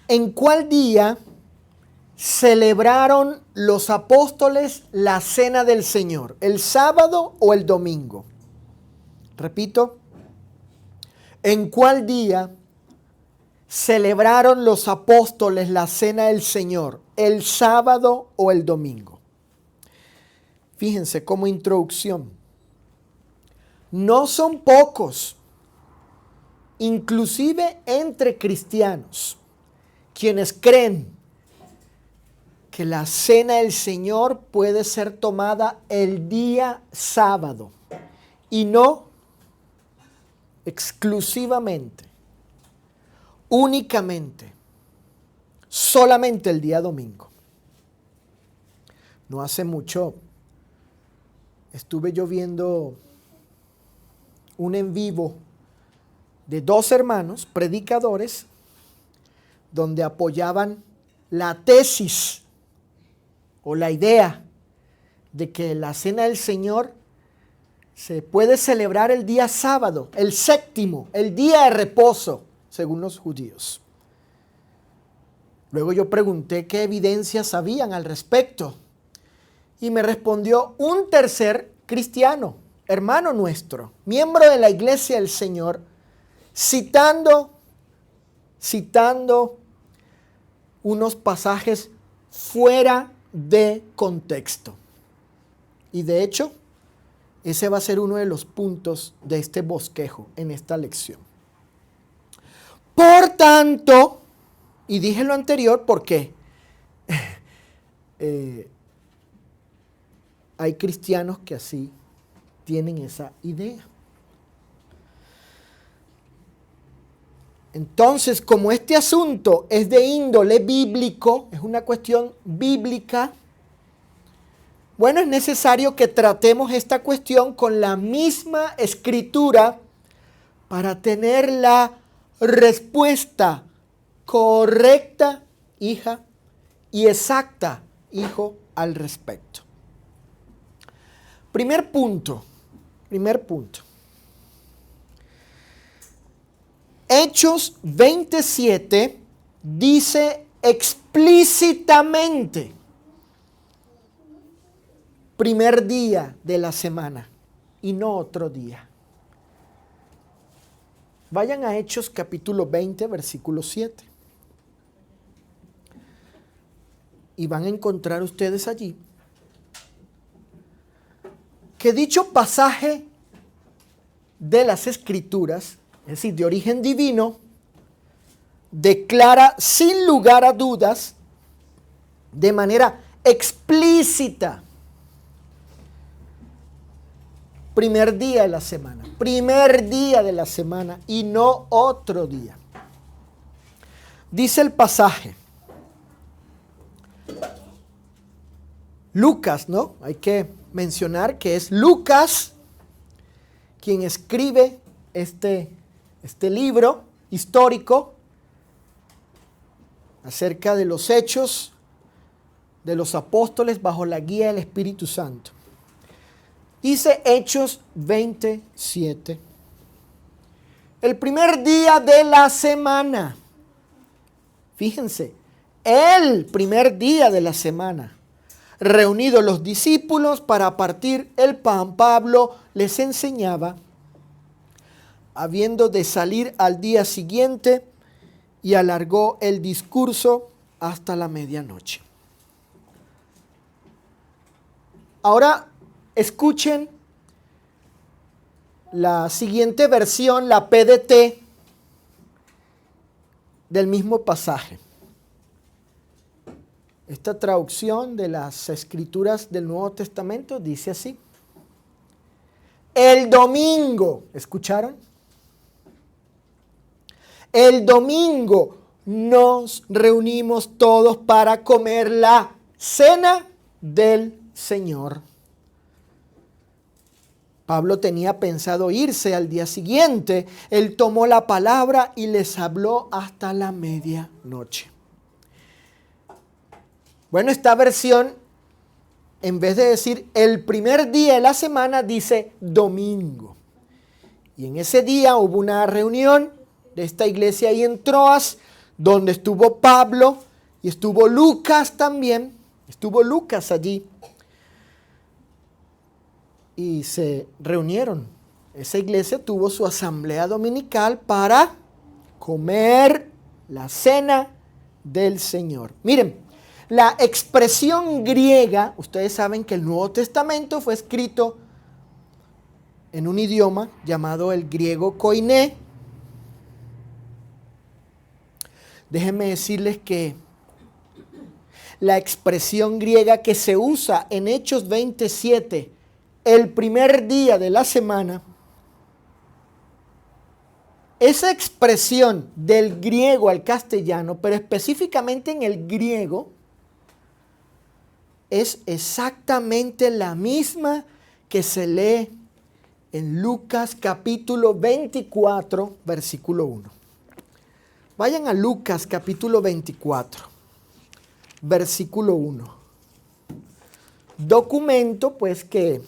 ¿En cuál día celebraron los apóstoles la cena del Señor? ¿El sábado o el domingo? Repito, ¿en cuál día celebraron los apóstoles la cena del Señor? ¿El sábado o el domingo? Fíjense como introducción. No son pocos, inclusive entre cristianos, quienes creen que la cena del Señor puede ser tomada el día sábado y no exclusivamente, únicamente, solamente el día domingo. No hace mucho estuve yo viendo un en vivo de dos hermanos predicadores donde apoyaban la tesis o la idea de que la cena del Señor se puede celebrar el día sábado, el séptimo, el día de reposo, según los judíos. Luego yo pregunté qué evidencias habían al respecto y me respondió un tercer cristiano, hermano nuestro, miembro de la Iglesia del Señor, citando unos pasajes fuera de contexto. Y de hecho, ese va a ser uno de los puntos de este bosquejo en esta lección. Por tanto, y dije lo anterior porque hay cristianos que así tienen esa idea. Entonces, como este asunto es de índole bíblico, es una cuestión bíblica, bueno, es necesario que tratemos esta cuestión con la misma escritura para tener la respuesta correcta, hija, y exacta, hijo, al respecto. Primer punto. Hechos 27 dice explícitamente primer día de la semana y no otro día. Vayan a Hechos capítulo 20, versículo 7. Y van a encontrar ustedes allí que dicho pasaje de las Escrituras, es decir, de origen divino, declara sin lugar a dudas, de manera explícita, primer día de la semana y no otro día. Dice el pasaje, Lucas, ¿no? Hay que mencionar que es Lucas quien escribe este libro histórico acerca de los hechos de los apóstoles bajo la guía del Espíritu Santo. Dice Hechos 27. El primer día de la semana. Fíjense, el primer día de la semana. Reunidos los discípulos para partir el pan, Pablo les enseñaba, habiendo de salir al día siguiente, y alargó el discurso hasta la medianoche. Ahora escuchen la siguiente versión, la PDT, del mismo pasaje. Esta traducción de las Escrituras del Nuevo Testamento dice así: el domingo, ¿escucharon? El domingo nos reunimos todos para comer la cena del Señor. Pablo tenía pensado irse al día siguiente. Él tomó la palabra y les habló hasta la medianoche. Bueno, esta versión, en vez de decir el primer día de la semana, dice domingo. Y en ese día hubo una reunión de esta iglesia ahí en Troas, donde estuvo Pablo y estuvo Lucas también. Estuvo Lucas allí. Y se reunieron. Esa iglesia tuvo su asamblea dominical para comer la cena del Señor. Miren, la expresión griega, ustedes saben que el Nuevo Testamento fue escrito en un idioma llamado el griego koiné. Déjenme decirles que la expresión griega que se usa en Hechos 27, el primer día de la semana, esa expresión del griego al castellano, pero específicamente en el griego, es exactamente la misma que se lee en Lucas capítulo 24, versículo 1. Vayan a Lucas capítulo 24, versículo 1. Documento pues que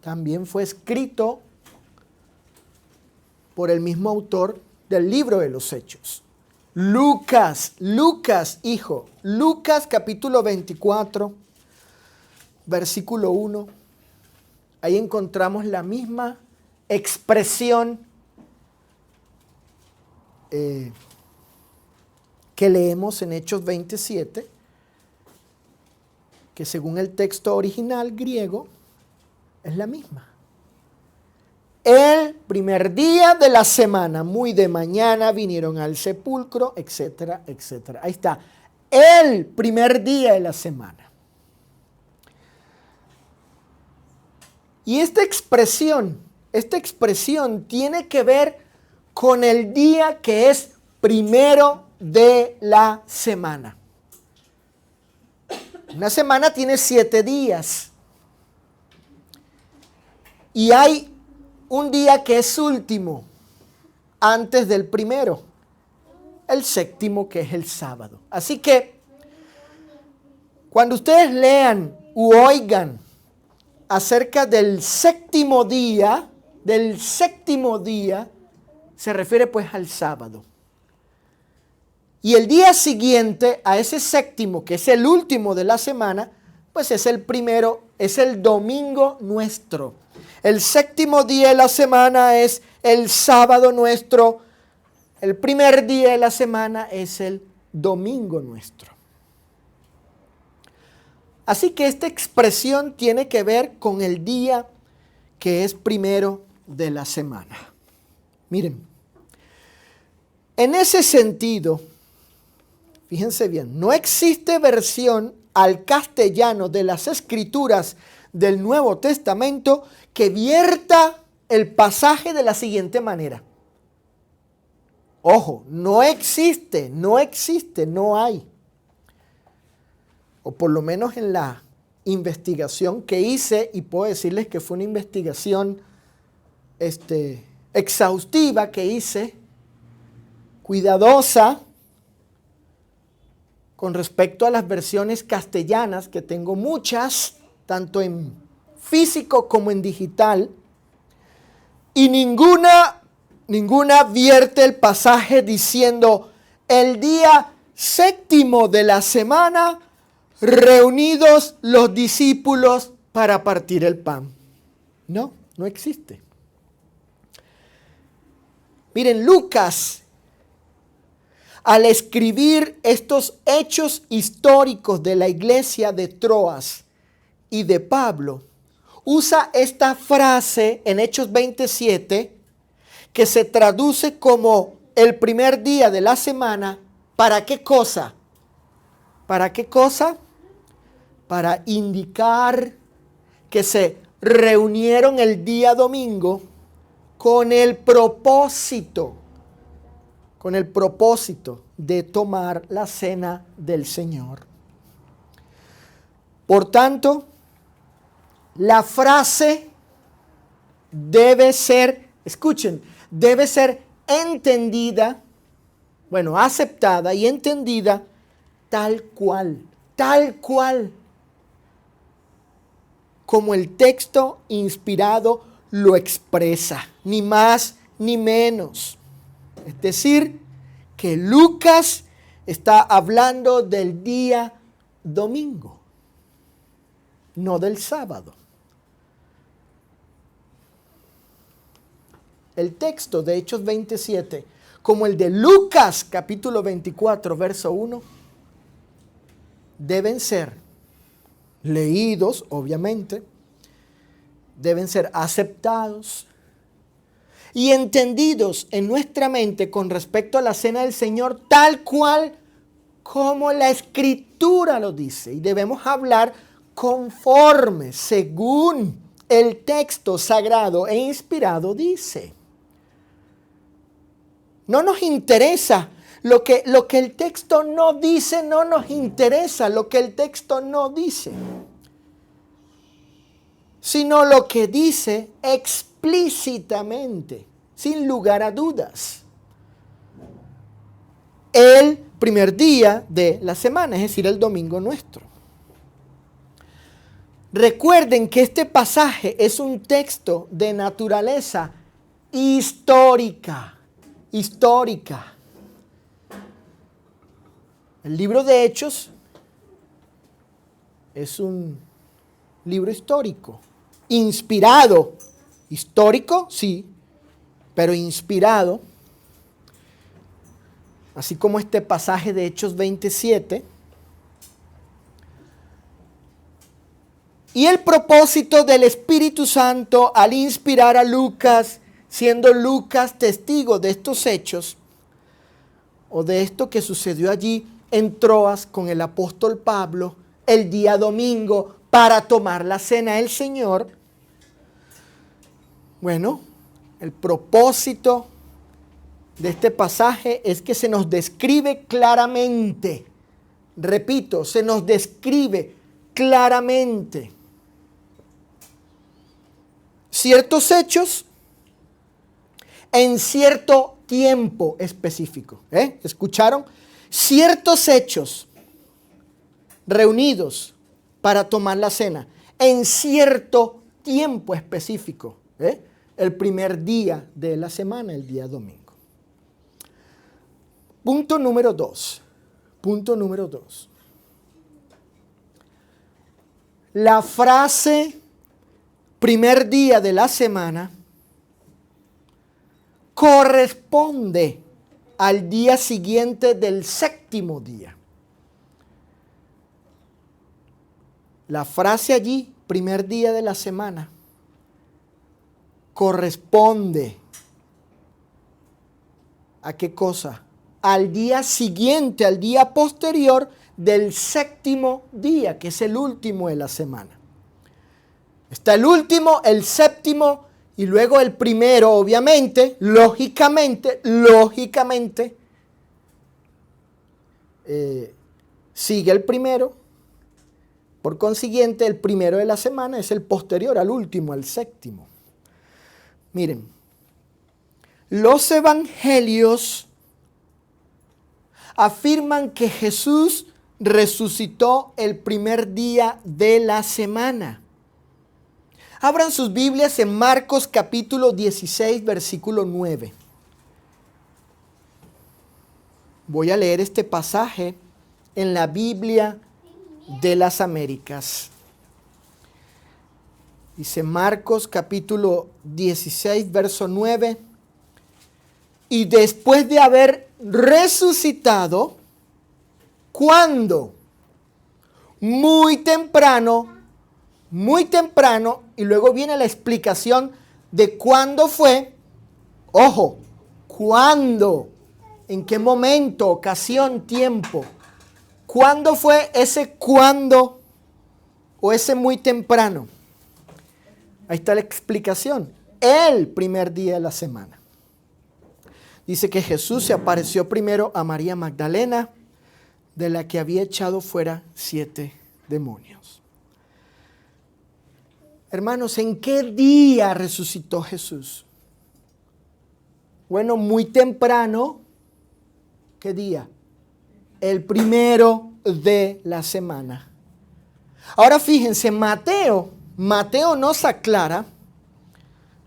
también fue escrito por el mismo autor del libro de los Hechos. Lucas, hijo. Lucas capítulo 24, versículo 1. Ahí encontramos la misma expresión que leemos en Hechos 27, que según el texto original griego es la misma. El primer día de la semana, muy de mañana, vinieron al sepulcro, etcétera, etcétera. Ahí está, el primer día de la semana. Y esta expresión tiene que ver con el día que es primero de la semana. Una semana tiene 7 días. Y hay un día que es último, antes del primero, el séptimo, que es el sábado. Así que, cuando ustedes lean u oigan acerca del séptimo día, se refiere pues al sábado. Y el día siguiente a ese séptimo, que es el último de la semana, pues es el primero, es el domingo nuestro. El séptimo día de la semana es el sábado nuestro. El primer día de la semana es el domingo nuestro. Así que esta expresión tiene que ver con el día que es primero de la semana. Miren, en ese sentido, fíjense bien, no existe versión al castellano de las Escrituras del Nuevo Testamento que vierta el pasaje de la siguiente manera. Ojo, no existe, no hay. O por lo menos en la investigación que hice, y puedo decirles que fue una investigación exhaustiva que hice, cuidadosa, con respecto a las versiones castellanas, que tengo muchas, tanto en físico como en digital, y ninguna vierte el pasaje diciendo el día séptimo de la semana, reunidos los discípulos para partir el pan. No existe. Miren, Lucas, al escribir estos hechos históricos de la iglesia de Troas y de Pablo, usa esta frase en Hechos 27 que se traduce como el primer día de la semana. ¿Para qué cosa? ¿Para qué cosa? Para indicar que se reunieron el día domingo con el propósito de tomar la cena del Señor. Por tanto, la frase debe ser, escuchen, debe ser entendida, aceptada y entendida tal cual, como el texto inspirado lo expresa, ni más ni menos. Es decir, que Lucas está hablando del día domingo, no del sábado. El texto de Hechos 27, como el de Lucas capítulo 24, verso 1, deben ser leídos, obviamente, deben ser aceptados y entendidos en nuestra mente con respecto a la cena del Señor, tal cual como la Escritura lo dice. Y debemos hablar conforme, según el texto sagrado e inspirado dice. No nos interesa lo que el texto no dice, no nos interesa lo que el texto no dice, sino lo que dice explícitamente, sin lugar a dudas. El primer día de la semana, es decir, el domingo nuestro. Recuerden que este pasaje es un texto de naturaleza histórica. El libro de Hechos es un libro histórico, inspirado. Histórico, sí, pero inspirado. Así como este pasaje de Hechos 27. Y el propósito del Espíritu Santo al inspirar a Lucas, siendo Lucas testigo de estos hechos, o de esto que sucedió allí en Troas con el apóstol Pablo, el día domingo, para tomar la cena del Señor. Bueno, el propósito de este pasaje es que se nos describe claramente, repito, se nos describe claramente ciertos hechos en cierto tiempo específico. ¿Escucharon? Ciertos hechos reunidos para tomar la cena en cierto tiempo específico. El primer día de la semana, el día domingo. Punto número 2. La frase primer día de la semana corresponde al día siguiente del séptimo día. La frase allí, primer día de la semana, corresponde ¿a qué cosa? Al día siguiente, al día posterior del séptimo día, que es el último de la semana. Está el último, el séptimo y luego el primero, obviamente, lógicamente, sigue el primero. Por consiguiente, el primero de la semana es el posterior al último, al séptimo. Miren, los evangelios afirman que Jesús resucitó el primer día de la semana. Abran sus Biblias en Marcos capítulo 16, versículo 9. Voy a leer este pasaje en la Biblia de las Américas. Dice Marcos capítulo 16, verso 9. Y después de haber resucitado, ¿cuándo? Muy temprano, y luego viene la explicación de cuándo fue. Ojo, ¿cuándo? ¿En qué momento, ocasión, tiempo? ¿Cuándo fue ese cuándo o ese muy temprano? Ahí está la explicación. El primer día de la semana. Dice que Jesús se apareció primero a María Magdalena, de la que había echado fuera 7 demonios. Hermanos, ¿en qué día resucitó Jesús? Bueno, muy temprano. ¿Qué día? El primero de la semana. Ahora fíjense, Mateo nos aclara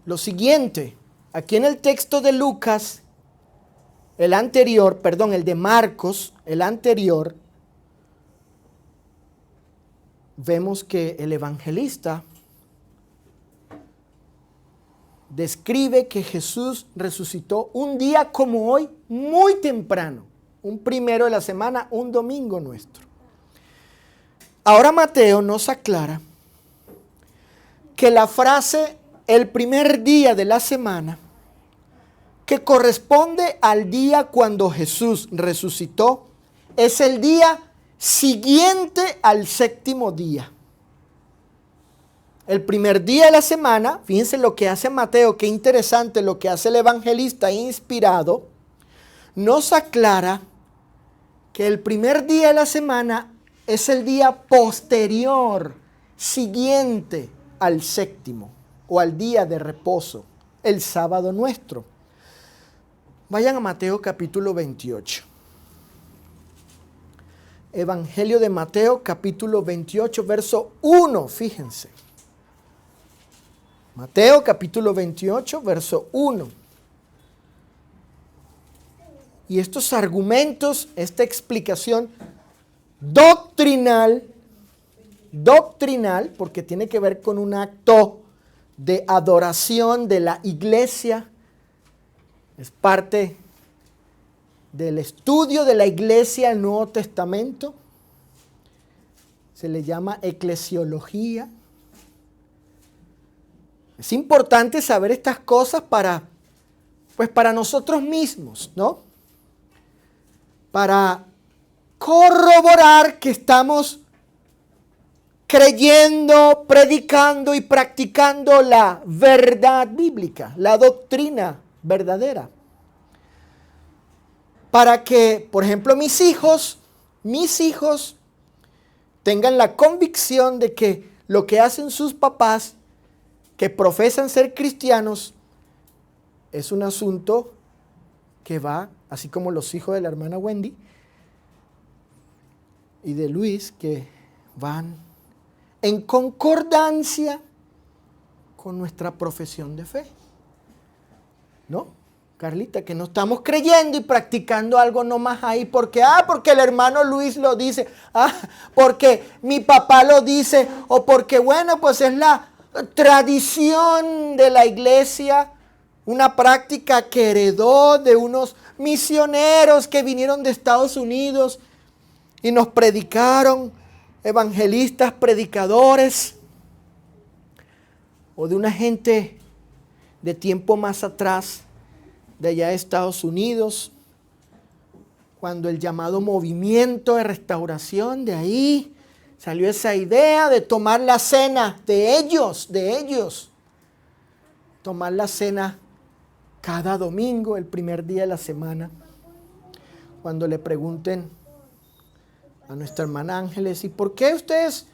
lo siguiente. Aquí en el texto de Lucas el anterior, perdón, el de Marcos, el anterior, vemos que el evangelista describe que Jesús resucitó un día como hoy, muy temprano, un primero de la semana, un domingo nuestro. Ahora Mateo nos aclara que la frase el primer día de la semana, que corresponde al día cuando Jesús resucitó, es el día siguiente al séptimo día. El primer día de la semana, fíjense lo que hace Mateo, qué interesante lo que hace el evangelista inspirado, nos aclara que el primer día de la semana es el día posterior, siguiente al séptimo o al día de reposo, el sábado nuestro. Vayan a Mateo capítulo 28. Evangelio de Mateo capítulo 28, verso 1, fíjense. Mateo capítulo 28, verso 1. Y estos argumentos, esta explicación doctrinal, porque tiene que ver con un acto de adoración de la iglesia, es parte del estudio de la iglesia del Nuevo Testamento, se le llama eclesiología. Es importante saber estas cosas para nosotros mismos, ¿no? Para corroborar que estamos creyendo, predicando y practicando la verdad bíblica, la doctrina verdadera. Para que, por ejemplo, mis hijos tengan la convicción de que lo que hacen sus papás, que profesan ser cristianos, es un asunto que va, así como los hijos de la hermana Wendy y de Luis, que van en concordancia con nuestra profesión de fe. ¿No? Carlita, que no estamos creyendo y practicando algo nomás ahí porque el hermano Luis lo dice, porque mi papá lo dice, o porque bueno, pues es la tradición de la iglesia, una práctica que heredó de unos misioneros que vinieron de Estados Unidos y nos predicaron, evangelistas, predicadores, o de una gente de tiempo más atrás, de allá de Estados Unidos, cuando el llamado movimiento de restauración, de ahí salió esa idea de tomar la cena de ellos, tomar la cena cada domingo, el primer día de la semana. Cuando le pregunten a nuestra hermana Ángeles, ¿y por qué ustedes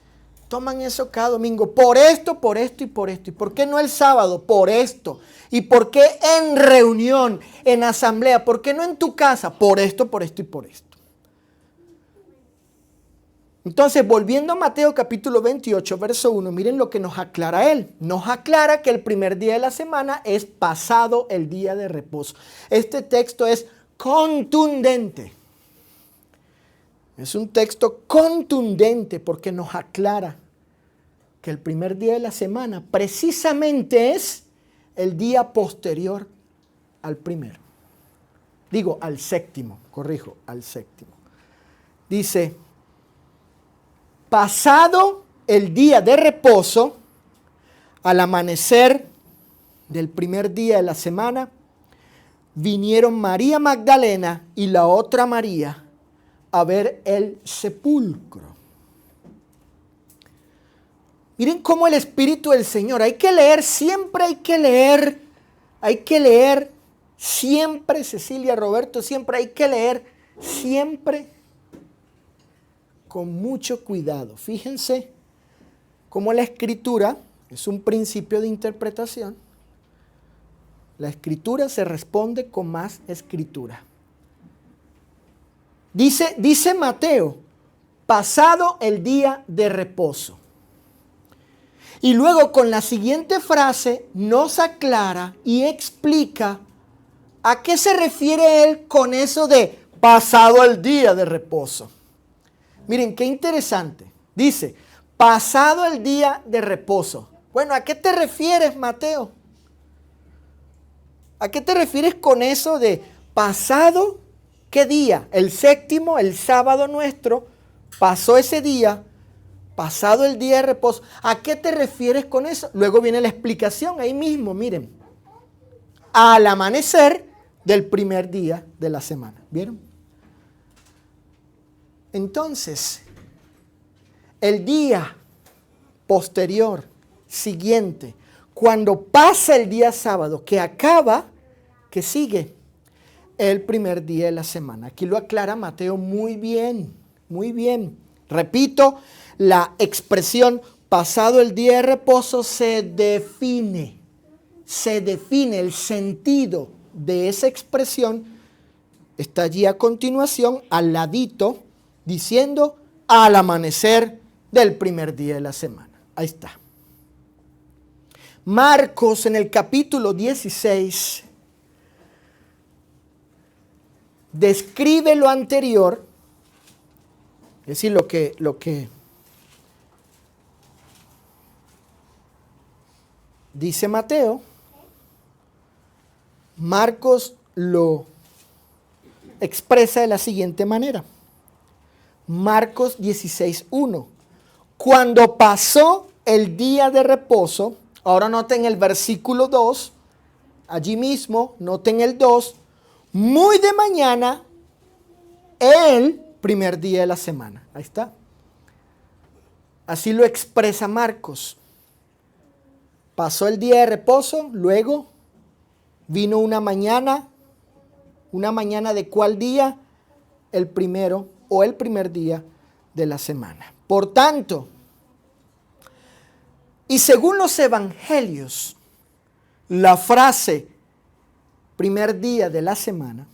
toman eso cada domingo? Por esto y por esto. ¿Y por qué no el sábado? Por esto. ¿Y por qué en reunión, en asamblea? ¿Por qué no en tu casa? Por esto y por esto. Entonces, volviendo a Mateo capítulo 28, verso 1, miren lo que nos aclara él. Nos aclara que el primer día de la semana es pasado el día de reposo. Este texto es contundente. Es un texto contundente porque nos aclara que el primer día de la semana precisamente es el día posterior al primero. Digo, al séptimo, corrijo, al séptimo. Dice, pasado el día de reposo, al amanecer del primer día de la semana, vinieron María Magdalena y la otra María a ver el sepulcro. Miren cómo el Espíritu del Señor, hay que leer, siempre hay que leer, siempre, Cecilia, Roberto, siempre hay que leer, siempre con mucho cuidado. Fíjense cómo la Escritura es un principio de interpretación. La Escritura se responde con más Escritura. Dice Mateo, pasado el día de reposo. Y luego con la siguiente frase nos aclara y explica ¿A qué se refiere él con eso de pasado el día de reposo? Miren, qué interesante. Dice, pasado el día de reposo. Bueno, ¿a qué te refieres, Mateo? ¿A qué te refieres con eso de pasado qué día? El séptimo, el sábado nuestro, pasó ese día, pasado el día de reposo. ¿A qué te refieres con eso? Luego viene la explicación ahí mismo, miren. Al amanecer del primer día de la semana. ¿Vieron? Entonces, el día posterior, siguiente, cuando pasa el día sábado, que acaba, que sigue el primer día de la semana. Aquí lo aclara Mateo muy bien, muy bien. Repito, la expresión pasado el día de reposo se define el sentido de esa expresión. Está allí a continuación, al ladito, diciendo al amanecer del primer día de la semana. Ahí está. Marcos en el capítulo 16 describe lo anterior, es decir, lo que dice Mateo. Marcos lo expresa de la siguiente manera. Marcos 16:1. Cuando pasó el día de reposo, ahora noten el versículo 2, allí mismo, noten el 2, muy de mañana, el primer día de la semana. Ahí está. Así lo expresa Marcos. Pasó el día de reposo, luego vino una mañana de ¿cuál día? El primero o el primer día de la semana. Por tanto, y según los evangelios, la frase primer día de la semana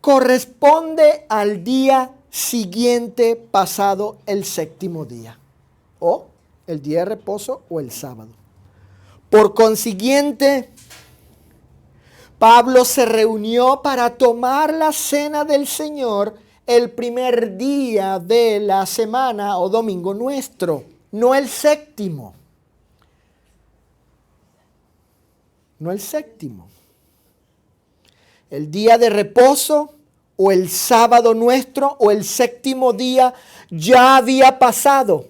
corresponde al día siguiente pasado el séptimo día, o el día de reposo o el sábado. Por consiguiente, Pablo se reunió para tomar la cena del Señor el primer día de la semana o domingo nuestro, no el séptimo. No el séptimo. El día de reposo o el sábado nuestro o el séptimo día ya había pasado.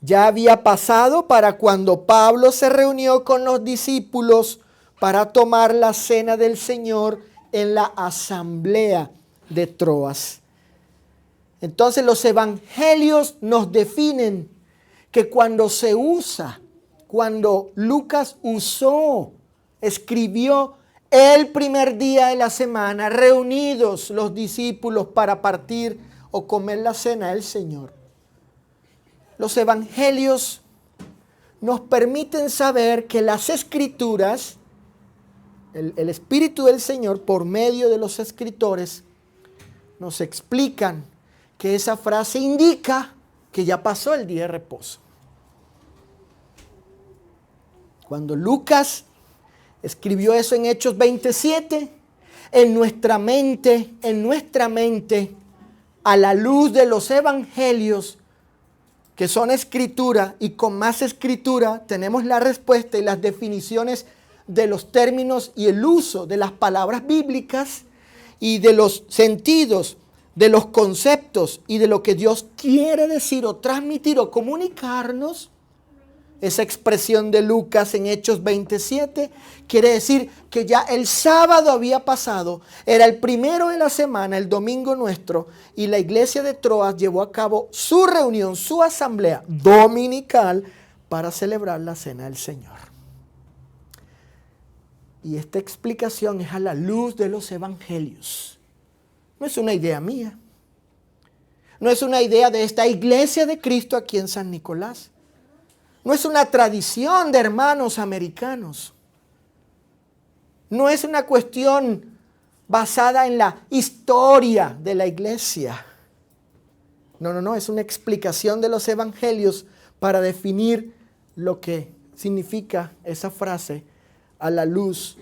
Ya había pasado para cuando Pablo se reunió con los discípulos para tomar la cena del Señor en la asamblea de Troas. Entonces los evangelios nos definen que cuando se usa, cuando Lucas escribió el primer día de la semana, reunidos los discípulos para partir o comer la cena del Señor, los evangelios nos permiten saber que las escrituras, el Espíritu del Señor por medio de los escritores, nos explican que esa frase indica que ya pasó el día de reposo. Cuando Lucas escribió eso en Hechos 27, en nuestra mente, a la luz de los evangelios, que son escritura, y con más escritura tenemos la respuesta y las definiciones de los términos y el uso de las palabras bíblicas y de los sentidos, de los conceptos y de lo que Dios quiere decir o transmitir o comunicarnos. Esa expresión de Lucas en Hechos 27 quiere decir que ya el sábado había pasado, era el primero de la semana, el domingo nuestro, y la iglesia de Troas llevó a cabo su reunión, su asamblea dominical para celebrar la cena del Señor. Y esta explicación es a la luz de los evangelios. No es una idea mía. No es una idea de esta iglesia de Cristo aquí en San Nicolás. No es una tradición de hermanos americanos. No es una cuestión basada en la historia de la iglesia. No, es una explicación de los evangelios para definir lo que significa esa frase a la luz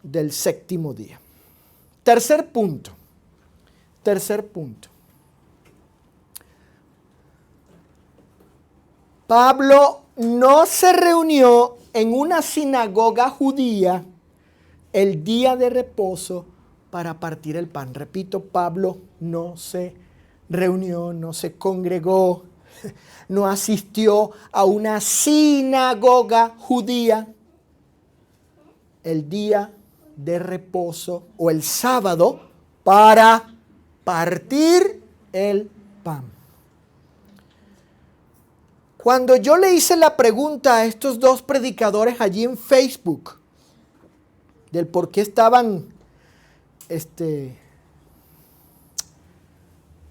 del séptimo día. Tercer punto. Pablo no se reunió en una sinagoga judía el día de reposo para partir el pan. Repito, Pablo no se reunió, no se congregó, no asistió a una sinagoga judía el día de reposo o el sábado para partir el pan. Cuando yo le hice la pregunta a estos dos predicadores allí en Facebook del por qué estaban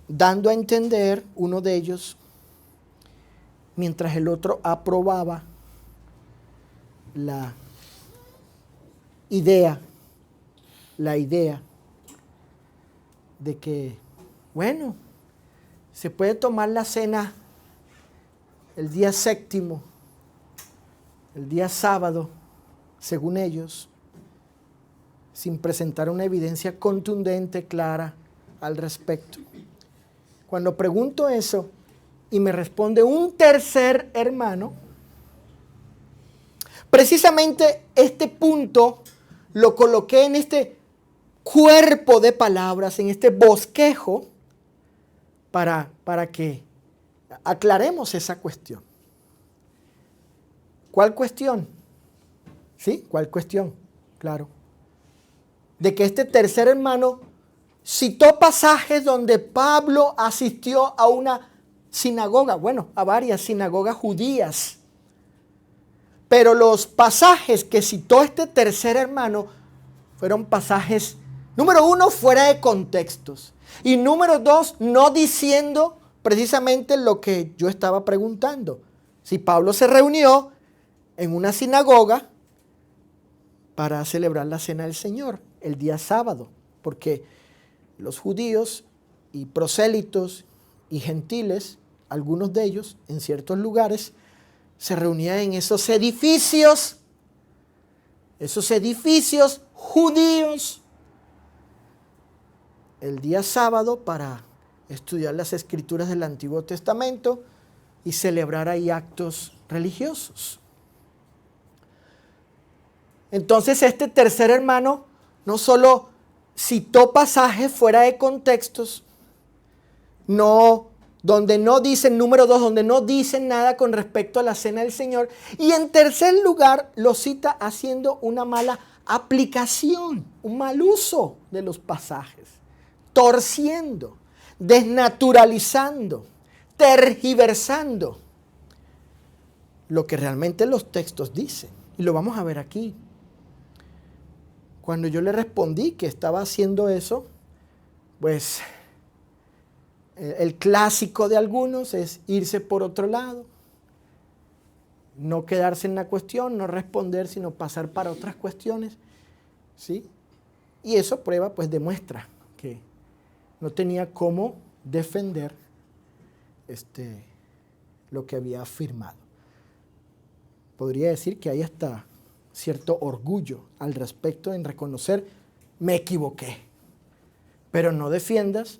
dando a entender, uno de ellos, mientras el otro aprobaba la idea de que, bueno, se puede tomar la cena el día séptimo, el día sábado, según ellos, sin presentar una evidencia contundente, clara al respecto. Cuando pregunto eso y me responde un tercer hermano, precisamente este punto lo coloqué en este cuerpo de palabras, en este bosquejo, para que aclaremos esa cuestión. ¿Cuál cuestión? ¿Sí? ¿Cuál cuestión? Claro. De que este tercer hermano citó pasajes donde Pablo asistió a una sinagoga, bueno, a varias sinagogas judías. Pero los pasajes que citó este tercer hermano fueron pasajes, número uno, fuera de contextos. Y número dos, no diciendo precisamente lo que yo estaba preguntando. Si Pablo se reunió en una sinagoga para celebrar la cena del Señor el día sábado, porque los judíos y prosélitos y gentiles, algunos de ellos en ciertos lugares, se reunían en esos edificios judíos el día sábado para estudiar las escrituras del Antiguo Testamento y celebrar ahí actos religiosos. Entonces este tercer hermano no solo citó pasajes fuera de contextos, donde no dicen, número dos, donde no dicen nada con respecto a la cena del Señor. Y en tercer lugar, lo cita haciendo una mala aplicación, un mal uso de los pasajes, torciendo, desnaturalizando, tergiversando lo que realmente los textos dicen. Y lo vamos a ver aquí. Cuando yo le respondí que estaba haciendo eso, pues el clásico de algunos es irse por otro lado, no quedarse en la cuestión, no responder, sino pasar para otras cuestiones, ¿sí? Y eso pues demuestra que no tenía cómo defender lo que había afirmado. Podría decir que hay hasta cierto orgullo al respecto en reconocer, me equivoqué. Pero no defiendas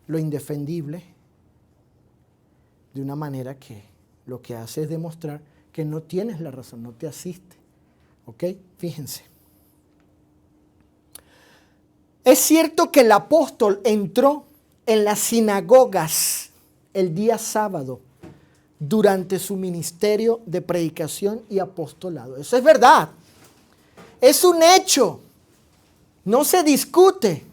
lo indefendible de una manera que lo que hace es demostrar que no tienes la razón, no te asiste. ¿Ok? Fíjense. Es cierto que el apóstol entró en las sinagogas el día sábado durante su ministerio de predicación y apostolado. Eso es verdad. Es un hecho. No se discute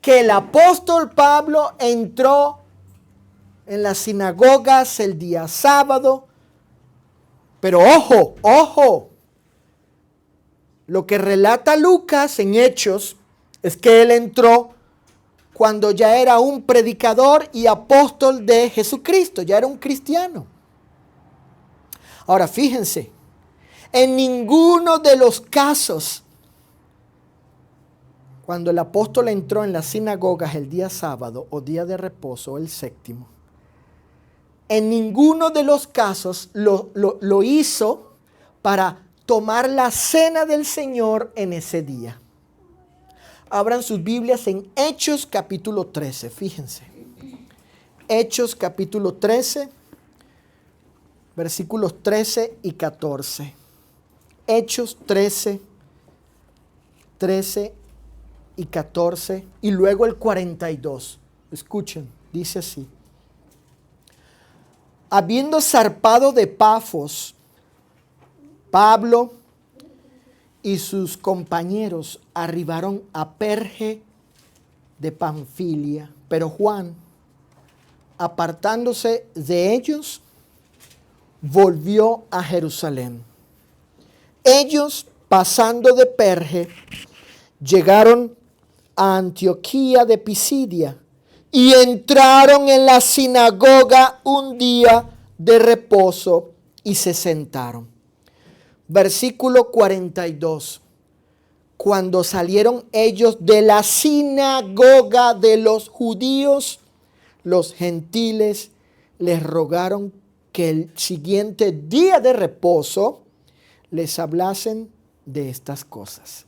que el apóstol Pablo entró en las sinagogas el día sábado. Pero ojo. Lo que relata Lucas en Hechos es que él entró cuando ya era un predicador y apóstol de Jesucristo, ya era un cristiano. Ahora fíjense, en ninguno de los casos, cuando el apóstol entró en las sinagogas el día sábado o día de reposo, el séptimo, en ninguno de los casos lo hizo para tomar la cena del Señor en ese día. Abran sus Biblias en Hechos capítulo 13, fíjense. Hechos capítulo 13, versículos 13 y 14. Hechos 13, 13 y 14 y luego el 42. Escuchen, dice así. Habiendo zarpado de Pafos, Pablo y sus compañeros arribaron a Perge de Panfilia, pero Juan, apartándose de ellos, volvió a Jerusalén. Ellos, pasando de Perge, llegaron a Antioquía de Pisidia y entraron en la sinagoga un día de reposo y se sentaron. Versículo 42. Cuando salieron ellos de la sinagoga de los judíos, los gentiles les rogaron que el siguiente día de reposo les hablasen de estas cosas.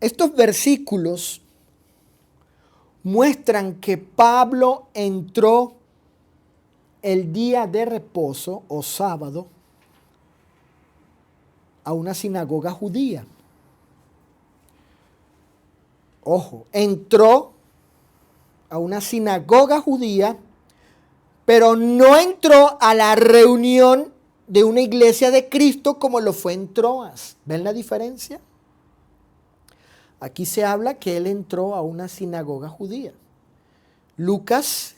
Estos versículos muestran que Pablo entró el día de reposo o sábado a una sinagoga judía. Ojo, entró a una sinagoga judía, pero no entró a la reunión de una iglesia de Cristo como lo fue en Troas. ¿Ven la diferencia? Aquí se habla que él entró a una sinagoga judía. Lucas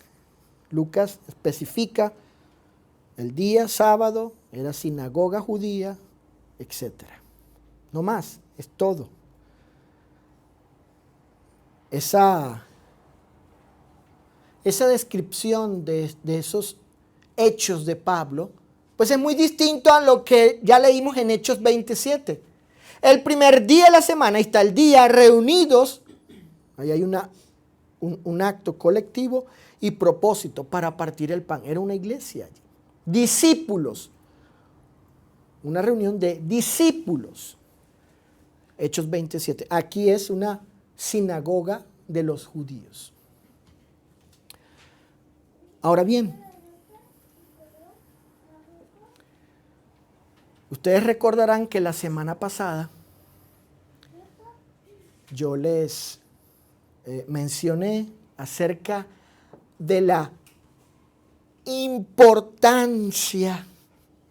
especifica el día sábado, era sinagoga judía, etc. No más, es todo. Esa descripción de esos hechos de Pablo, pues es muy distinto a lo que ya leímos en Hechos 27. El primer día de la semana, ahí está el día, reunidos, ahí hay un acto colectivo y propósito para partir el pan. Era una iglesia allí. Discípulos, una reunión de discípulos. Hechos 27. Aquí es una sinagoga de los judíos. Ahora bien, ustedes recordarán que la semana pasada yo les mencioné acerca de la importancia.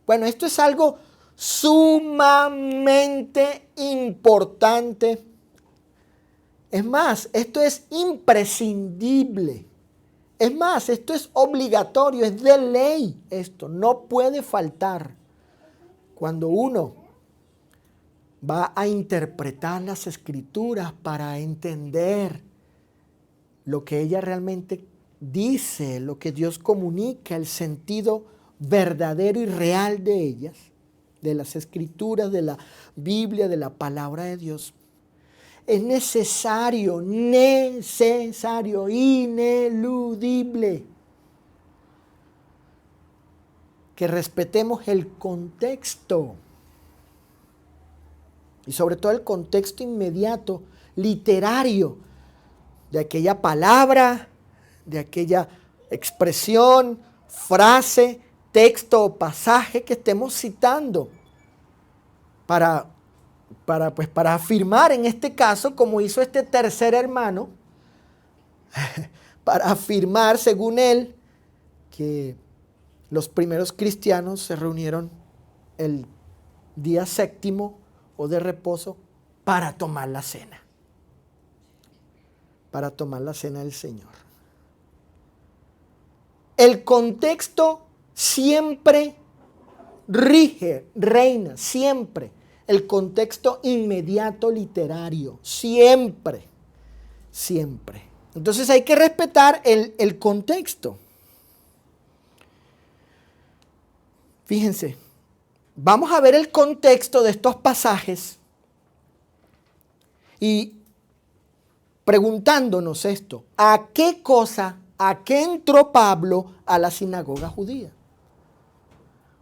Bueno, esto es algo sumamente importante. Es más, esto es imprescindible. Es más, esto es obligatorio, es de ley. Esto no puede faltar cuando uno va a interpretar las escrituras para entender lo que ella realmente dice, lo que Dios comunica, el sentido verdadero y real de ellas, de las escrituras, de la Biblia, de la palabra de Dios. Es necesario, ineludible, que respetemos el contexto y sobre todo el contexto inmediato, literario, de aquella palabra, de aquella expresión, frase, texto o pasaje que estemos citando para afirmar en este caso, como hizo este tercer hermano, para afirmar, según él, que los primeros cristianos se reunieron el día séptimo o de reposo para tomar la cena. Para tomar la cena del Señor. El contexto siempre reina, siempre. El contexto inmediato literario, siempre. Entonces hay que respetar el contexto. Fíjense, vamos a ver el contexto de estos pasajes y preguntándonos esto, ¿a qué entró Pablo a la sinagoga judía?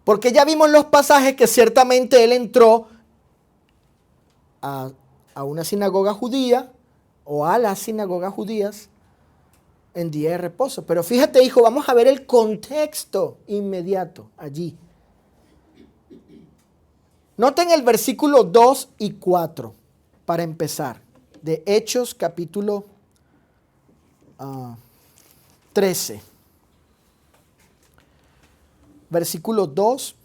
Porque ya vimos los pasajes que ciertamente él entró a una sinagoga judía o a las sinagogas judías en día de reposo. Pero fíjate, hijo, vamos a ver el contexto inmediato allí. Noten el versículo 2 y 4 para empezar, de Hechos capítulo 13. Versículos 2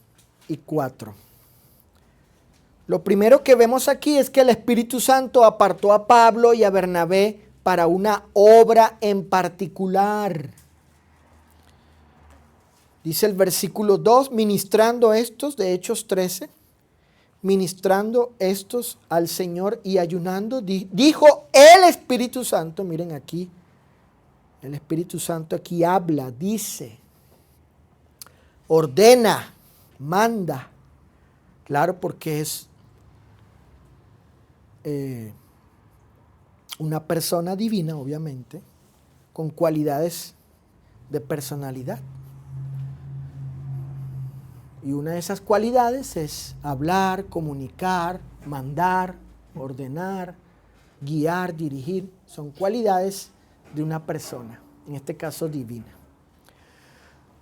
y 4. Lo primero que vemos aquí es que el Espíritu Santo apartó a Pablo y a Bernabé para una obra en particular. Dice el versículo 2, ministrando estos, de Hechos 13, ministrando estos al Señor y ayunando, dijo el Espíritu Santo, miren aquí, el Espíritu Santo aquí habla, dice, ordena, manda, claro, porque es una persona divina, obviamente, con cualidades de personalidad. Y una de esas cualidades es hablar, comunicar, mandar, ordenar, guiar, dirigir. Son cualidades de una persona, en este caso divina.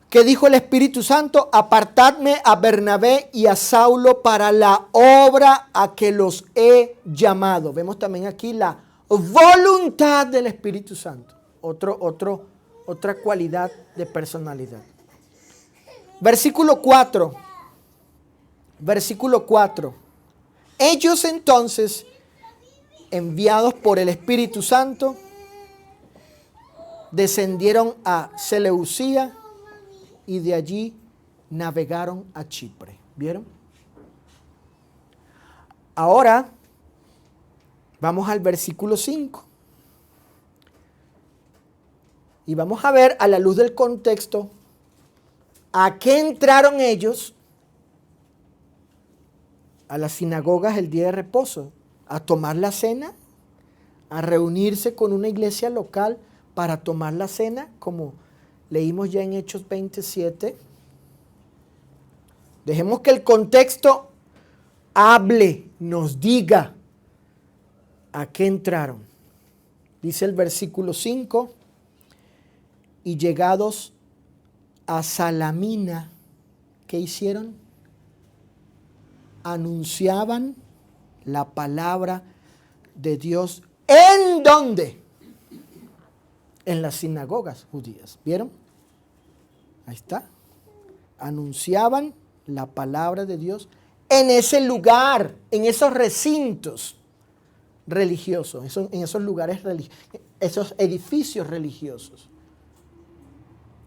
¿Qué dijo el Espíritu Santo? Apartadme a Bernabé y a Saulo para la obra a que los he llamado. Vemos también aquí la voluntad del Espíritu Santo. Otra cualidad de personalidad. Versículo 4. Versículo 4. Ellos entonces, enviados por el Espíritu Santo, descendieron a Seleucía y de allí navegaron a Chipre. ¿Vieron? Ahora vamos al versículo 5. Y vamos a ver a la luz del contexto a qué entraron ellos a las sinagogas el día de reposo. A tomar la cena, a reunirse con una iglesia local para tomar la cena, como leímos ya en Hechos 27. Dejemos que el contexto hable, nos diga a qué entraron. Dice el versículo 5, y llegados a Salamina, ¿qué hicieron? Anunciaban la palabra de Dios. ¿En dónde? En las sinagogas judías. ¿Vieron? Ahí está. Anunciaban la palabra de Dios en ese lugar, en esos recintos religiosos, en esos lugares religiosos, esos edificios religiosos.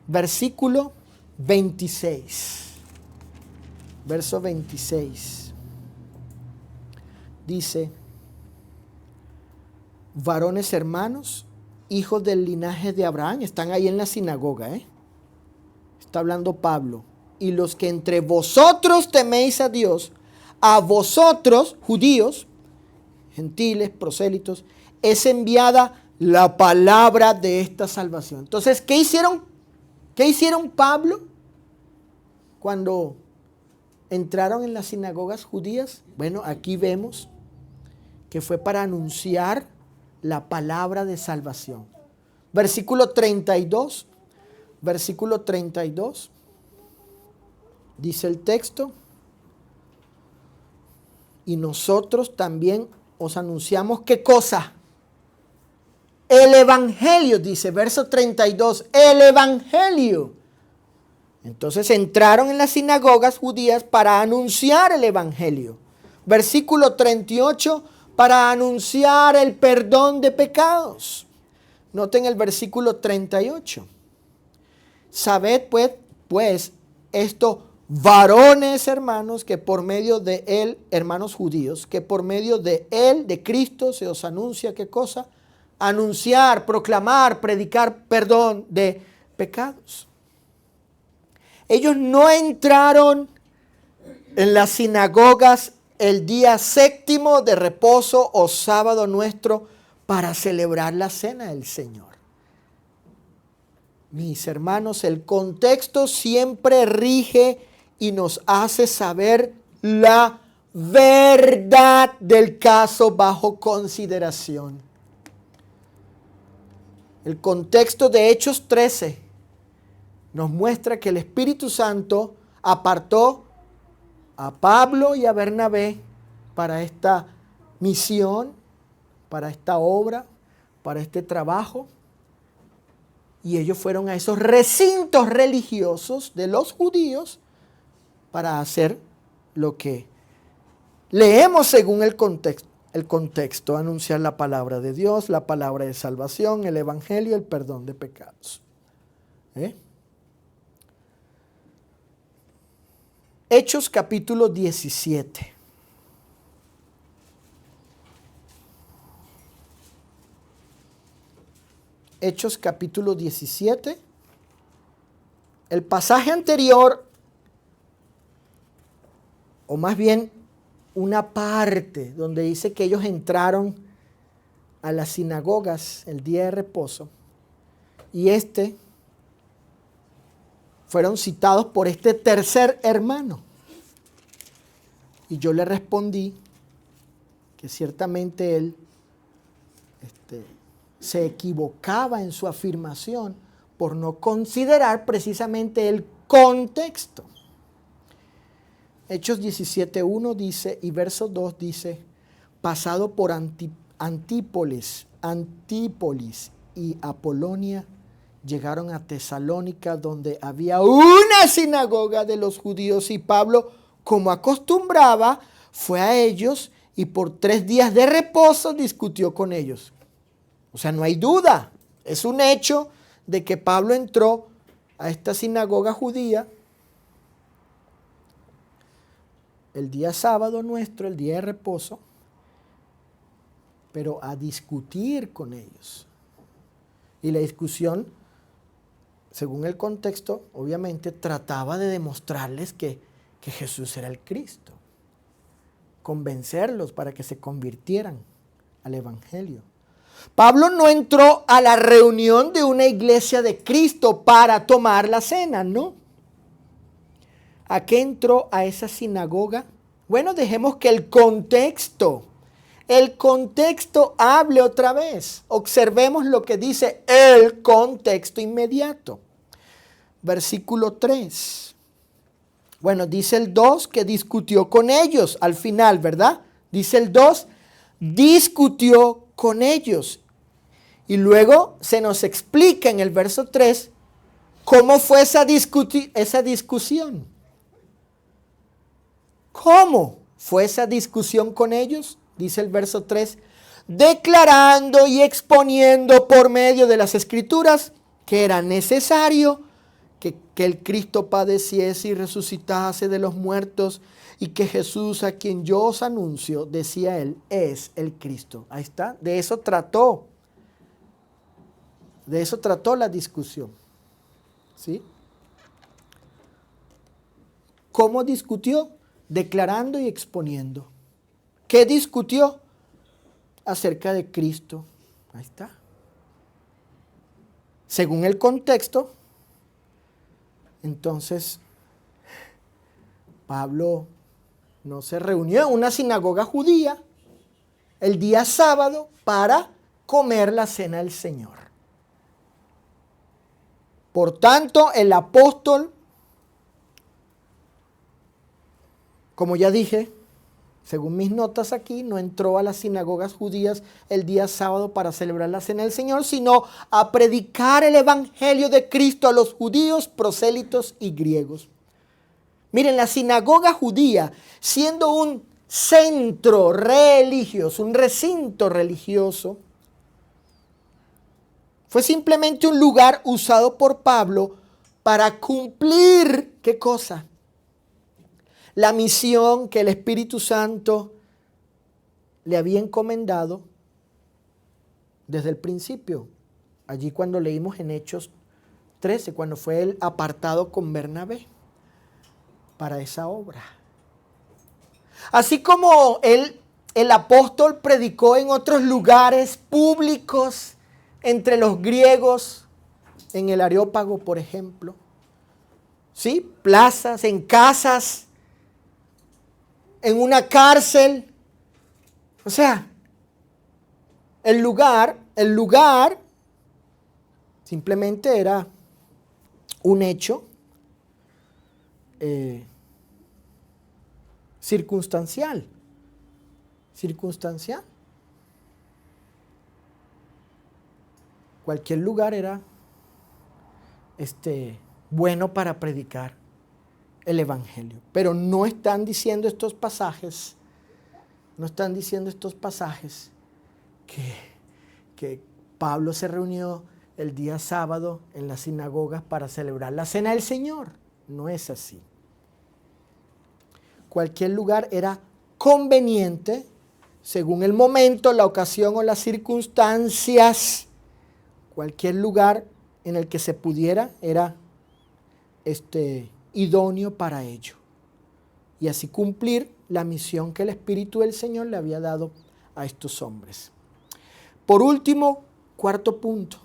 Versículo 26. Verso 26. Dice, varones hermanos, hijos del linaje de Abraham, están ahí en la sinagoga, está hablando Pablo, y los que entre vosotros teméis a Dios, a vosotros, judíos, gentiles, prosélitos, es enviada la palabra de esta salvación. Entonces, ¿qué hicieron Pablo cuando entraron en las sinagogas judías? Bueno, aquí vemos que fue para anunciar la palabra de salvación. Versículo 32. Versículo 32. Dice el texto. Y nosotros también os anunciamos, ¿qué cosa? El evangelio, dice, verso 32. El evangelio. Entonces entraron en las sinagogas judías para anunciar el evangelio. Versículo 38, para anunciar el perdón de pecados. Noten el versículo 38. Sabed pues esto, varones hermanos, que por medio de él, hermanos judíos, que por medio de él, de Cristo, se os anuncia, ¿qué cosa? Anunciar, proclamar, predicar perdón de pecados. Ellos no entraron en las sinagogas el día séptimo de reposo o sábado nuestro para celebrar la cena del Señor. Mis hermanos, el contexto siempre rige y nos hace saber la verdad del caso bajo consideración. El contexto de Hechos 13 nos muestra que el Espíritu Santo apartó a Pablo y a Bernabé para esta misión, para esta obra, para este trabajo. Y ellos fueron a esos recintos religiosos de los judíos para hacer lo que leemos según el contexto, anunciar la palabra de Dios, la palabra de salvación, el evangelio, el perdón de pecados. Hechos capítulo 17. Hechos capítulo 17. El pasaje anterior, o más bien una parte donde dice que ellos entraron a las sinagogas el día de reposo y fueron citados por este tercer hermano. Y yo le respondí que ciertamente él se equivocaba en su afirmación por no considerar precisamente el contexto. Hechos 17:1 dice, y verso 2 dice, pasado por Antípolis y Apolonia, llegaron a Tesalónica, donde había una sinagoga de los judíos, y Pablo, como acostumbraba, fue a ellos y por 3 días de reposo discutió con ellos. O sea, no hay duda, es un hecho de que Pablo entró a esta sinagoga judía el día sábado nuestro, el día de reposo, pero a discutir con ellos. Y la discusión, según el contexto, obviamente trataba de demostrarles que Jesús era el Cristo, convencerlos para que se convirtieran al evangelio. Pablo no entró a la reunión de una iglesia de Cristo para tomar la cena, ¿no? ¿A qué entró a esa sinagoga? Bueno, dejemos que el contexto hable otra vez. Observemos lo que dice el contexto inmediato. Versículo 3. Bueno, dice el 2 que discutió con ellos al final, ¿verdad? Dice el 2, discutió con ellos. Y luego se nos explica en el verso 3 cómo fue esa discusión. ¿Cómo fue esa discusión con ellos? Dice el verso 3, declarando y exponiendo por medio de las Escrituras que era necesario que el Cristo padeciese y resucitase de los muertos, y que Jesús, a quien yo os anuncio, decía él, es el Cristo. Ahí está, de eso trató la discusión. ¿Sí? ¿Cómo discutió? Declarando y exponiendo. ¿Qué discutió? Acerca de Cristo. Ahí está. Según el contexto, entonces Pablo no se reunió en una sinagoga judía el día sábado para comer la cena del Señor. Por tanto, el apóstol, como ya dije, según mis notas aquí, no entró a las sinagogas judías el día sábado para celebrar la cena del Señor, sino a predicar el evangelio de Cristo a los judíos, prosélitos y griegos. Miren, la sinagoga judía, siendo un centro religioso, un recinto religioso, fue simplemente un lugar usado por Pablo para cumplir, ¿qué cosa? La misión que el Espíritu Santo le había encomendado desde el principio. Allí cuando leímos en Hechos 13, cuando fue él apartado con Bernabé para esa obra. Así como el apóstol predicó en otros lugares públicos, entre los griegos, en el Areópago, por ejemplo, ¿sí? Plazas, en casas, en una cárcel. O sea, el lugar simplemente era un hecho circunstancial. Cualquier lugar era bueno para predicar el evangelio. Pero no están diciendo estos pasajes que Pablo se reunió el día sábado en las sinagogas para celebrar la cena del Señor. No es así. Cualquier lugar era conveniente según el momento, la ocasión o las circunstancias. Cualquier lugar en el que se pudiera era idóneo para ello. Y así cumplir la misión que el Espíritu del Señor le había dado a estos hombres. Por último, cuarto punto.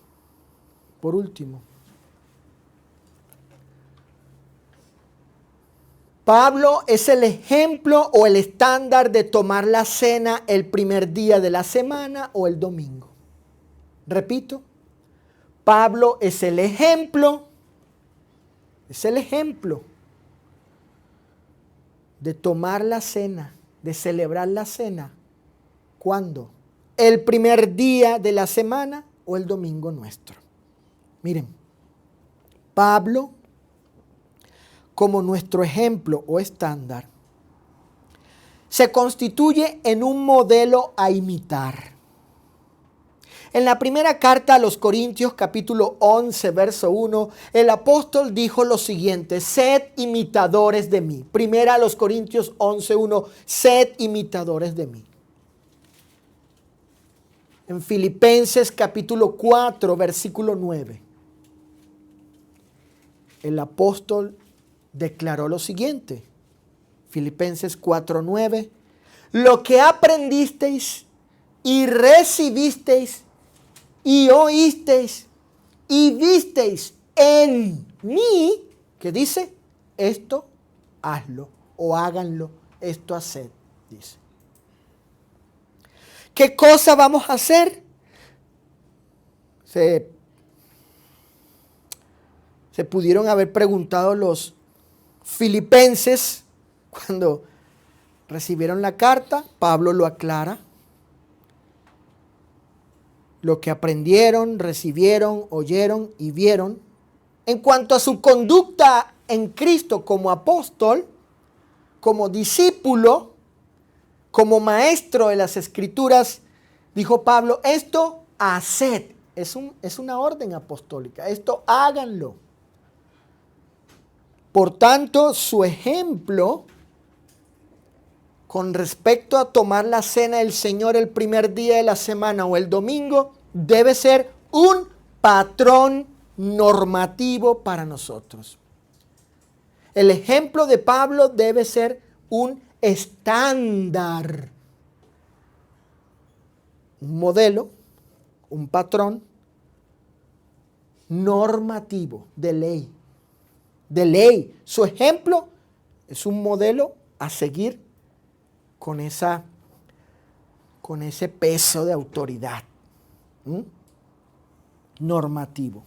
Pablo es el ejemplo o el estándar de tomar la cena el primer día de la semana o el domingo. Repito, Pablo es el ejemplo de tomar la cena, de celebrar la cena. ¿Cuándo? ¿El primer día de la semana o el domingo nuestro? Miren, Pablo, como nuestro ejemplo o estándar, se constituye en un modelo a imitar. En la primera carta a los Corintios, capítulo 11, verso 1, el apóstol dijo lo siguiente: sed imitadores de mí. Primera a los Corintios 11, 1, sed imitadores de mí. En Filipenses, capítulo 4, versículo 9, el apóstol declaró lo siguiente. Filipenses 4, 9, lo que aprendisteis y recibisteis y oísteis y visteis en mí, ¿qué dice? Esto hazlo o háganlo, esto haced, dice. ¿Qué cosa vamos a hacer? Se pudieron haber preguntado los filipenses cuando recibieron la carta. Pablo lo aclara. Lo que aprendieron, recibieron, oyeron y vieron en cuanto a su conducta en Cristo como apóstol, como discípulo, como maestro de las Escrituras, dijo Pablo, esto haced. Es una orden apostólica. Esto háganlo. Por tanto, su ejemplo con respecto a tomar la cena del Señor el primer día de la semana o el domingo debe ser un patrón normativo para nosotros. El ejemplo de Pablo debe ser un estándar, un modelo, un patrón normativo de ley. De ley. Su ejemplo es un modelo a seguir con ese peso de autoridad normativo.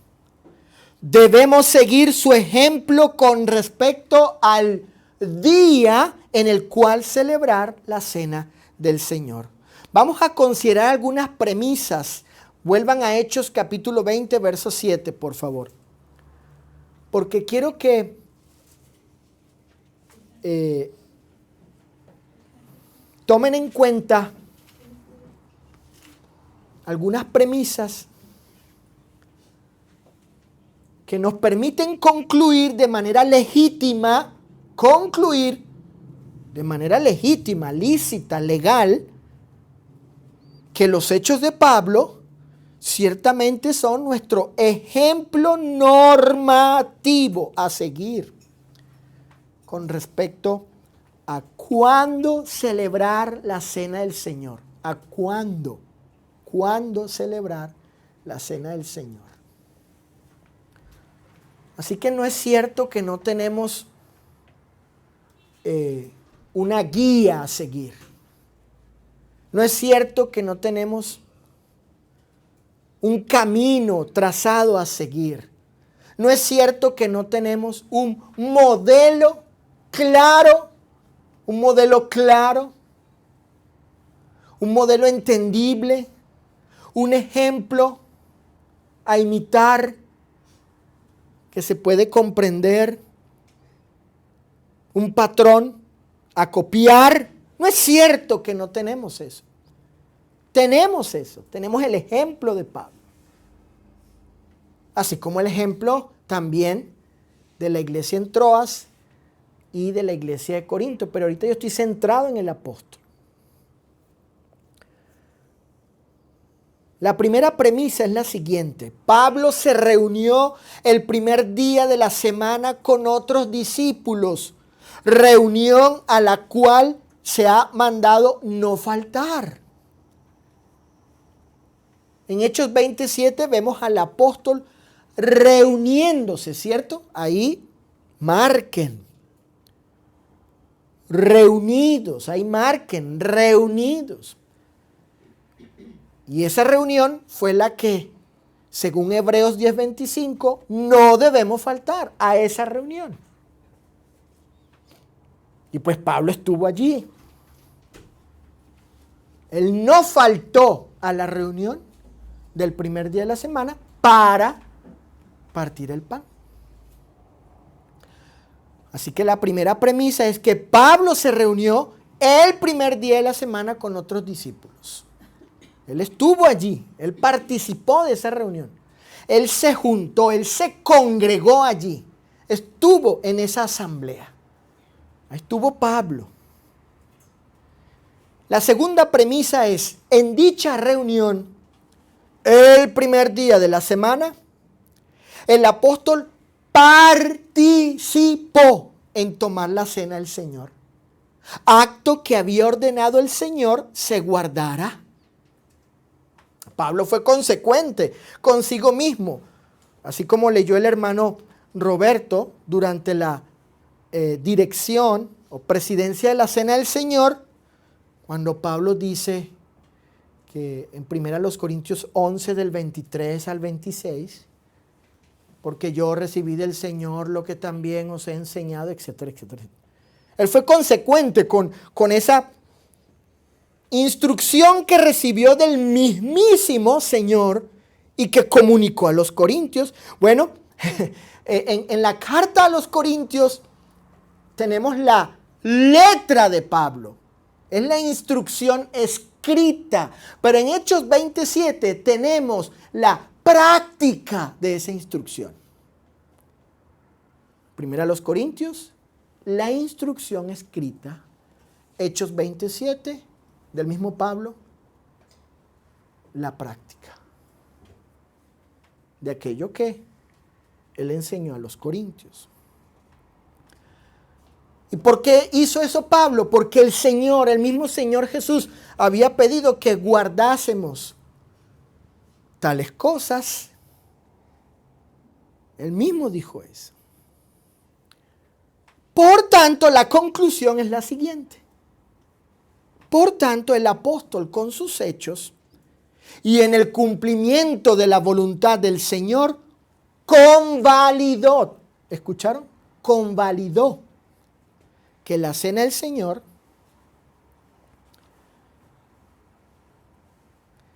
Debemos seguir su ejemplo con respecto al día en el cual celebrar la cena del Señor. Vamos a considerar algunas premisas. Vuelvan a Hechos capítulo 20, verso 7, por favor. Porque quiero que tomen en cuenta algunas premisas que nos permiten concluir de manera legítima, lícita, legal, que los hechos de Pablo ciertamente son nuestro ejemplo normativo a seguir con respecto a cuándo celebrar la cena del Señor. ¿A cuándo? ¿Cuándo celebrar la cena del Señor? Así que no es cierto que no tenemos una guía a seguir. No es cierto que no tenemos un camino trazado a seguir. No es cierto que no tenemos un modelo claro, un modelo entendible, un ejemplo a imitar que se puede comprender, un patrón a copiar. No es cierto que no tenemos eso. Tenemos eso, tenemos el ejemplo de Pablo. Así como el ejemplo también de la iglesia en Troas y de la iglesia de Corinto. Pero ahorita yo estoy centrado en el apóstol. La primera premisa es la siguiente. Pablo se reunió el primer día de la semana con otros discípulos. Reunión a la cual se ha mandado no faltar. En Hechos 27 vemos al apóstol reuniéndose, ¿cierto? Ahí marquen. Reunidos, ahí marquen, reunidos. Y esa reunión fue la que, según Hebreos 10:25, no debemos faltar a esa reunión. Y pues Pablo estuvo allí. Él no faltó a la reunión del primer día de la semana para partir el pan. Así que la primera premisa es que Pablo se reunió el primer día de la semana con otros discípulos. Él estuvo allí, él participó de esa reunión. Él se juntó, él se congregó allí, estuvo en esa asamblea. Ahí estuvo Pablo. La segunda premisa es, en dicha reunión, el primer día de la semana, el apóstol participó en tomar la cena del Señor. Acto que había ordenado el Señor se guardara. Pablo fue consecuente consigo mismo, así como leyó el hermano Roberto durante la dirección o presidencia de la Cena del Señor, cuando Pablo dice que en 1 Corintios 11 del 23 al 26, porque yo recibí del Señor lo que también os he enseñado, etcétera, etcétera. Él fue consecuente con esa instrucción que recibió del mismísimo Señor y que comunicó a los corintios. Bueno, en la carta a los corintios tenemos la letra de Pablo. Es la instrucción escrita. Pero en Hechos 27 tenemos la práctica de esa instrucción. Primero a los Corintios, la instrucción escrita. Hechos 27, del mismo Pablo, la práctica de aquello que él enseñó a los corintios. ¿Y por qué hizo eso Pablo? Porque el Señor, el mismo Señor Jesús, había pedido que guardásemos tales cosas. Él mismo dijo eso. Por tanto, la conclusión es la siguiente. Por tanto, el apóstol con sus hechos y en el cumplimiento de la voluntad del Señor, convalidó. ¿Escucharon? Convalidó que la cena del Señor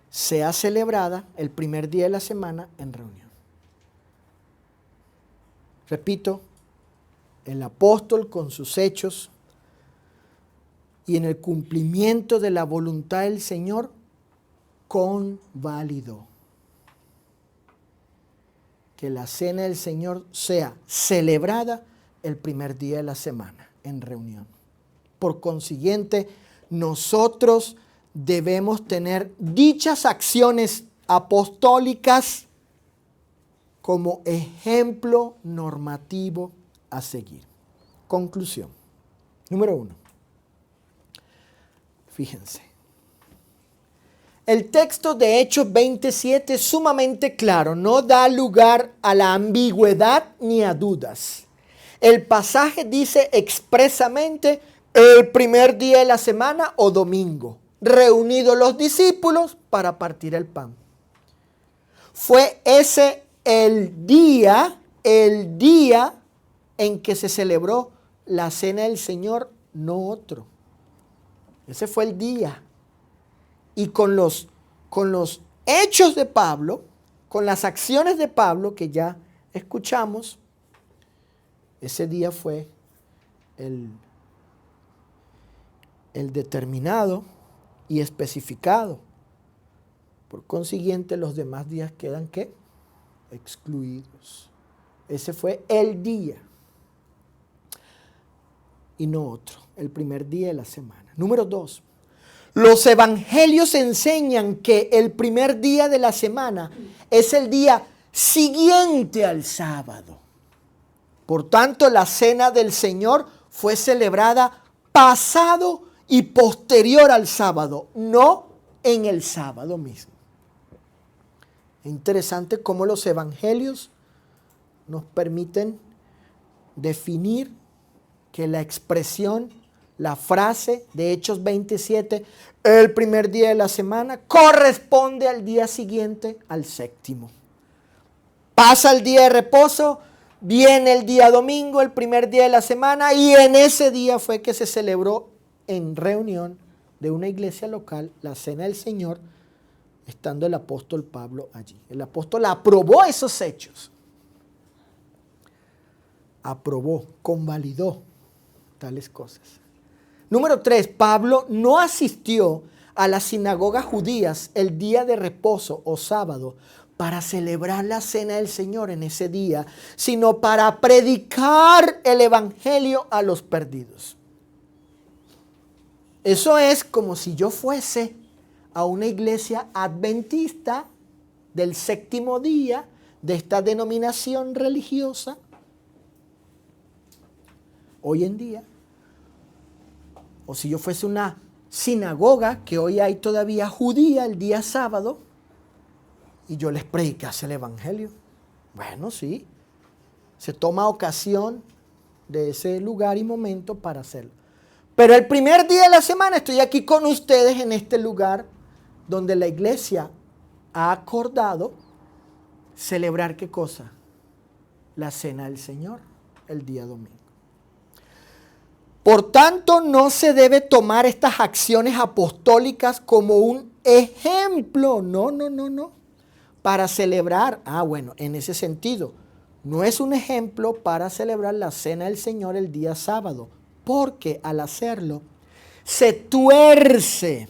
sea celebrada el primer día de la semana en reunión. Repito, el apóstol con sus hechos y en el cumplimiento de la voluntad del Señor, convalidó que la cena del Señor sea celebrada el primer día de la semana en reunión. Por consiguiente, nosotros debemos tener dichas acciones apostólicas como ejemplo normativo a seguir. Conclusión. Número 1. Fíjense. El texto de Hechos 27 es sumamente claro, no da lugar a la ambigüedad ni a dudas. El pasaje dice expresamente el primer día de la semana o domingo, reunidos los discípulos para partir el pan. Fue ese el día en que se celebró la cena del Señor, no otro. Ese fue el día. Y con los hechos de Pablo, con las acciones de Pablo que ya escuchamos, ese día fue el determinado y especificado. Por consiguiente, los demás días quedan ¿qué? Excluidos. Ese fue el día y no otro, el primer día de la semana. Número 2. Los evangelios enseñan que el primer día de la semana es el día siguiente al sábado. Por tanto, la cena del Señor fue celebrada pasado y posterior al sábado, no en el sábado mismo. Es interesante cómo los evangelios nos permiten definir que la expresión, la frase de Hechos 27, el primer día de la semana, corresponde al día siguiente, al séptimo. Pasa el día de reposo, viene el día domingo, el primer día de la semana, y en ese día fue que se celebró en reunión de una iglesia local la cena del Señor, estando el apóstol Pablo allí. El apóstol aprobó esos hechos. Aprobó, convalidó tales cosas. Número 3, Pablo no asistió a las sinagogas judías el día de reposo o sábado para celebrar la cena del Señor en ese día, sino para predicar el evangelio a los perdidos. Eso es como si yo fuese a una iglesia adventista del séptimo día de esta denominación religiosa hoy en día, o si yo fuese una sinagoga que hoy hay todavía judía el día sábado y yo les predicase el evangelio. Bueno, sí, se toma ocasión de ese lugar y momento para hacerlo. Pero el primer día de la semana estoy aquí con ustedes en este lugar donde la iglesia ha acordado celebrar ¿qué cosa? La cena del Señor el día domingo. Por tanto, no se debe tomar estas acciones apostólicas como un ejemplo, no, para celebrar. Bueno, en ese sentido, no es un ejemplo para celebrar la cena del Señor el día sábado, porque al hacerlo se tuerce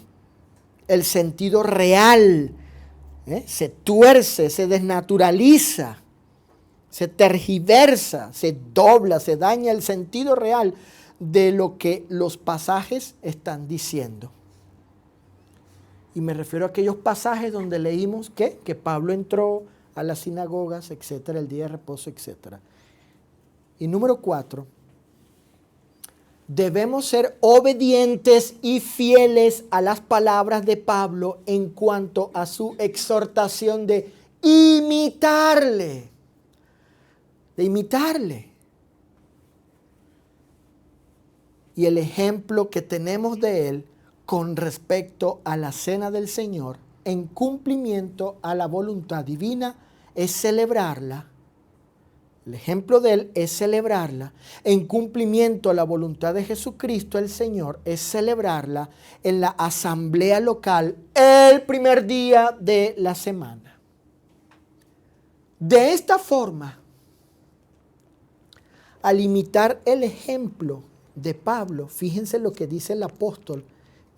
el sentido real, se tuerce, se desnaturaliza, se tergiversa, se dobla, se daña el sentido real de lo que los pasajes están diciendo. Y me refiero a aquellos pasajes donde leímos que Pablo entró a las sinagogas, etcétera, el día de reposo, etcétera. Y número 4, debemos ser obedientes y fieles a las palabras de Pablo en cuanto a su exhortación de imitarle. De imitarle. Y el ejemplo que tenemos de él con respecto a la cena del Señor en cumplimiento a la voluntad divina es celebrarla. El ejemplo de él es celebrarla en cumplimiento a la voluntad de Jesucristo el Señor, es celebrarla en la asamblea local el primer día de la semana. De esta forma, al imitar el ejemplo de Pablo, fíjense lo que dice el apóstol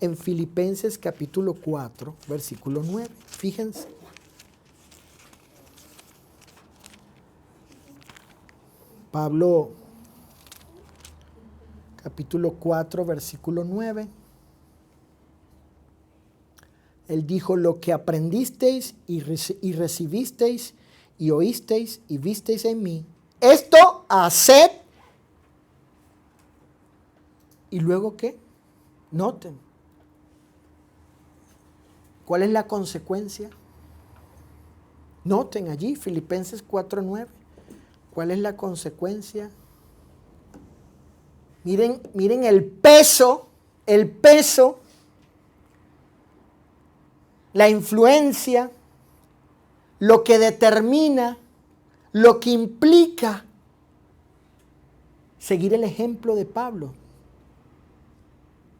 en Filipenses capítulo 4, versículo 9. Fíjense. Pablo, capítulo 4, versículo 9. Él dijo: lo que aprendisteis y recibisteis y oísteis y visteis en mí, esto haced. ¿Y luego qué? Noten. ¿Cuál es la consecuencia? Noten allí, Filipenses 4:9. ¿Cuál es la consecuencia? Miren el peso, la influencia, lo que determina, lo que implica seguir el ejemplo de Pablo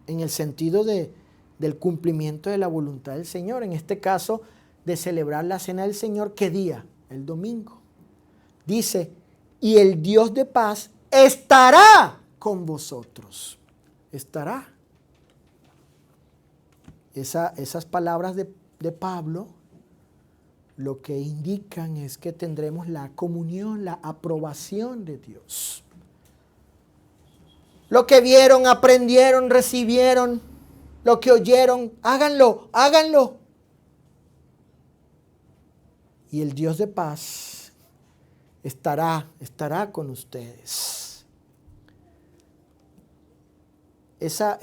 en el sentido del cumplimiento de la voluntad del Señor. En este caso, de celebrar la cena del Señor, ¿qué día? El domingo. Dice, y el Dios de paz estará con vosotros. Estará. Esas palabras de Pablo lo que indican es que tendremos la comunión, la aprobación de Dios. Lo que vieron, aprendieron, recibieron, lo que oyeron, háganlo, háganlo. Y el Dios de paz estará con ustedes. Esa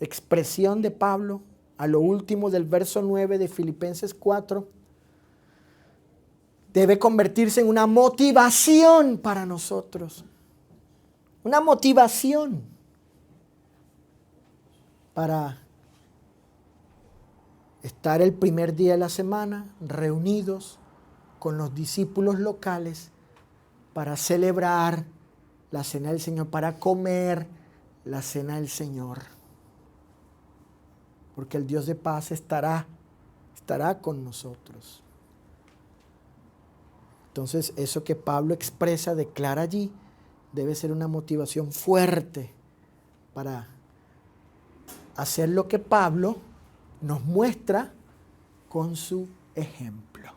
expresión de Pablo a lo último del verso 9 de Filipenses 4 debe convertirse en una motivación para nosotros. Una motivación para estar el primer día de la semana reunidos con los discípulos locales para celebrar la cena del Señor, para comer la cena del Señor. Porque el Dios de paz estará con nosotros. Entonces, eso que Pablo expresa, declara allí, debe ser una motivación fuerte para hacer lo que Pablo nos muestra con su ejemplo.